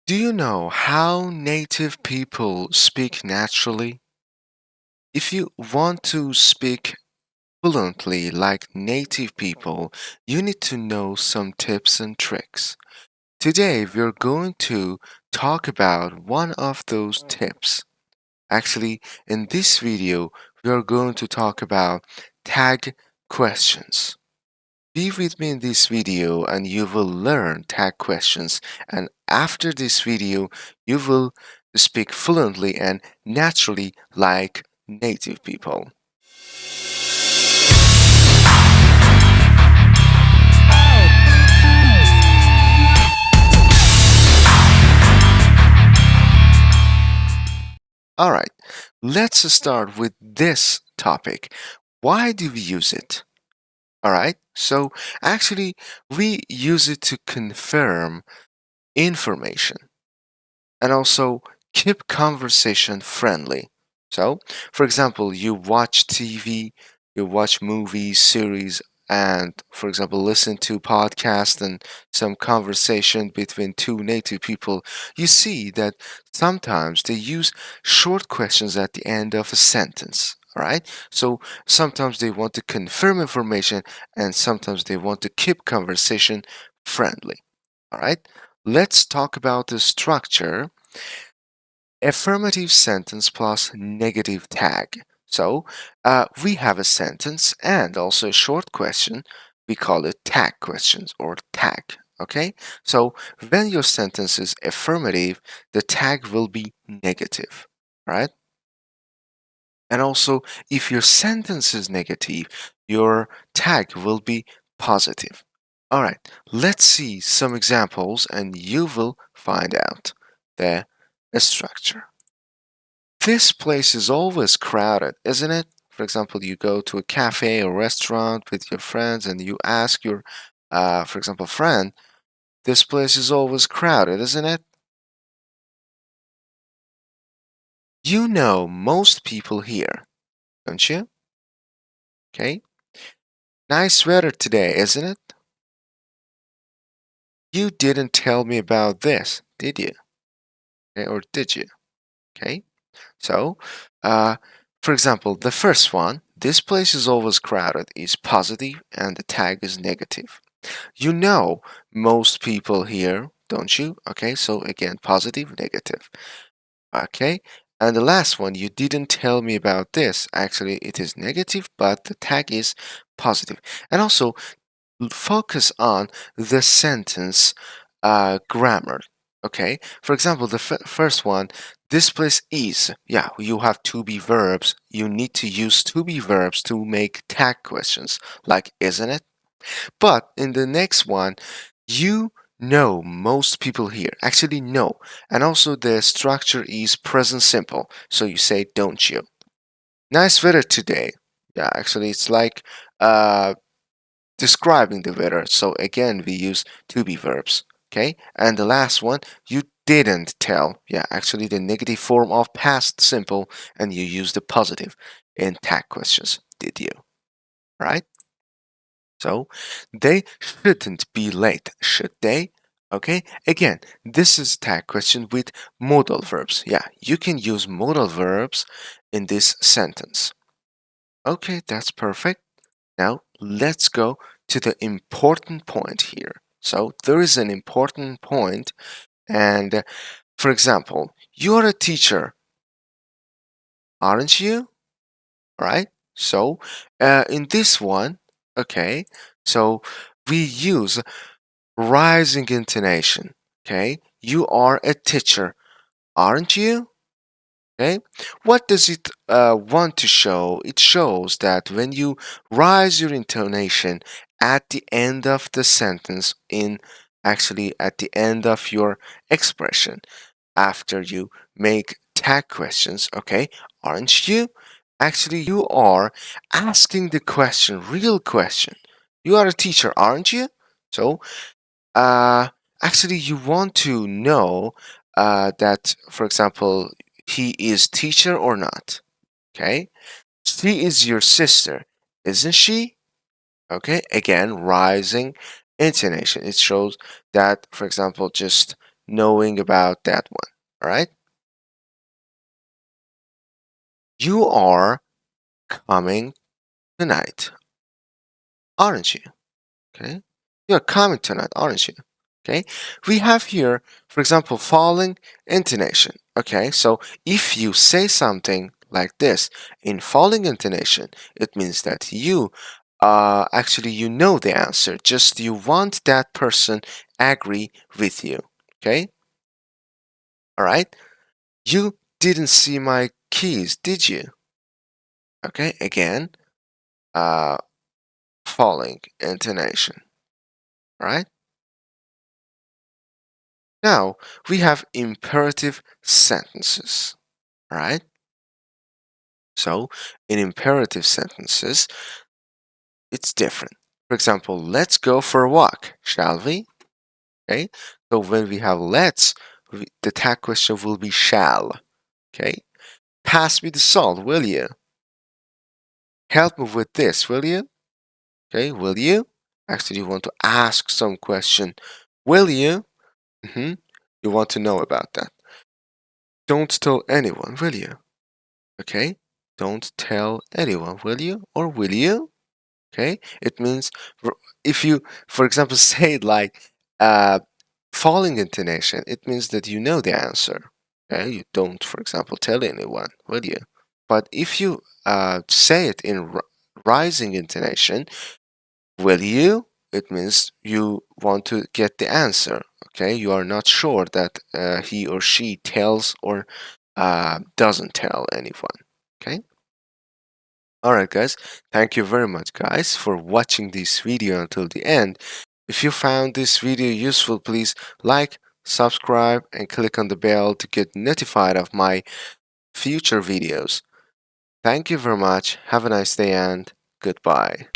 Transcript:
Do you know how native people speak naturally? If you want to speak fluently like native people, you need to know some tips and tricks. Today, we're going to talk about one of those tips. Actually, in this video, we are going to talk about tag questions. Be with me in this video and you will learn tag questions, and after this video you will speak fluently and naturally like native people. Alright, let's start with this topic. Why do we use it? Alright, so actually we use it to confirm information and also keep conversation friendly. So, for example, you watch TV, you watch movies, series, and for example, listen to podcasts and some conversation between two native people. You see that sometimes they use short questions at the end of a sentence. All right. So sometimes they want to confirm information and sometimes they want to keep conversation friendly. All right. Let's talk about the structure. Affirmative sentence plus negative tag. So we have a sentence and also a short question. We call it tag questions or tag. Okay, so when your sentence is affirmative, the tag will be negative, right? And also, if your sentence is negative, your tag will be positive. All right, let's see some examples and you will find out the structure. This place is always crowded, isn't it? For example, you go to a cafe or restaurant with your friends and you ask your, for example, friend, this place is always crowded, isn't it? You know most people here, don't you? Okay. Nice weather today, isn't it? You didn't tell me about this, did you? Okay, or did you? Okay. So, uh, for example, the first one, this place is always crowded, is positive and the tag is negative. You know most people here, don't you? Okay, so again, positive, negative. Okay, and the last one, you didn't tell me about this. Actually, it is negative, but the tag is positive. And also, focus on the sentence grammar. Okay, for example, the first one, this place is. Yeah, you have to be verbs. You need to use to be verbs to make tag questions, like isn't it? But in the next one, you know most people here. Actually, no. And also the structure is present simple. So you say, don't you? Nice weather today. Yeah, actually, it's like describing the weather. So again, we use to be verbs. Okay. And the last one, you didn't tell. Yeah, actually, the negative form of past simple, and you use the positive in tag questions. Did you? Right? So they shouldn't be late, should they? Okay, again, this is tag question with modal verbs. Yeah, you can use modal verbs in this sentence. Okay, that's perfect. Now let's go to the important point here. So there is an important point, and for example, you're a teacher, aren't you? Right? So in this one, okay, so we use rising intonation. Okay, you are a teacher, aren't you? Okay, what does it want to show? It shows that when you rise your intonation at the end of the sentence, in actually at the end of your expression, after you make tag questions, okay, aren't you? Actually, you are asking the question, real question. You are a teacher, aren't you? So uh, actually, you want to know that, for example, he is teacher or not. Okay, she is your sister, isn't she? Okay, again, rising intonation. It shows that, for example, just knowing about that one. All right? You are coming tonight, aren't you? Okay. You're coming tonight, aren't you? Okay. We have here, for example, falling intonation. Okay. So if you say something like this in falling intonation, it means that you actually you know the answer. Just you want that person agree with you. Okay. All right. You didn't see my keys, did you? Okay. Again, uh, falling intonation. All right. Now we have imperative sentences, right? So in imperative sentences, it's different. For example, let's go for a walk, shall we? Okay. So when we have let's, the tag question will be shall. Okay. Pass me the salt, will you? Help me with this, will you? Okay. Will you? Actually, you want to ask some question. Will you? You want to know about that. Don't tell anyone, will you? Okay? Don't tell anyone, will you? Or will you? Okay? It means if you, for example, say it like falling intonation, it means that you know the answer. Okay? You don't, for example, tell anyone, will you? But if you say it in rising intonation, will you? It means you want to get the answer. Okay? You are not sure that he or she tells or doesn't tell anyone. Okay? Alright guys, thank you very much guys for watching this video until the end. If you found this video useful, please like, subscribe and click on the bell to get notified of my future videos. Thank you very much, have a nice day and goodbye.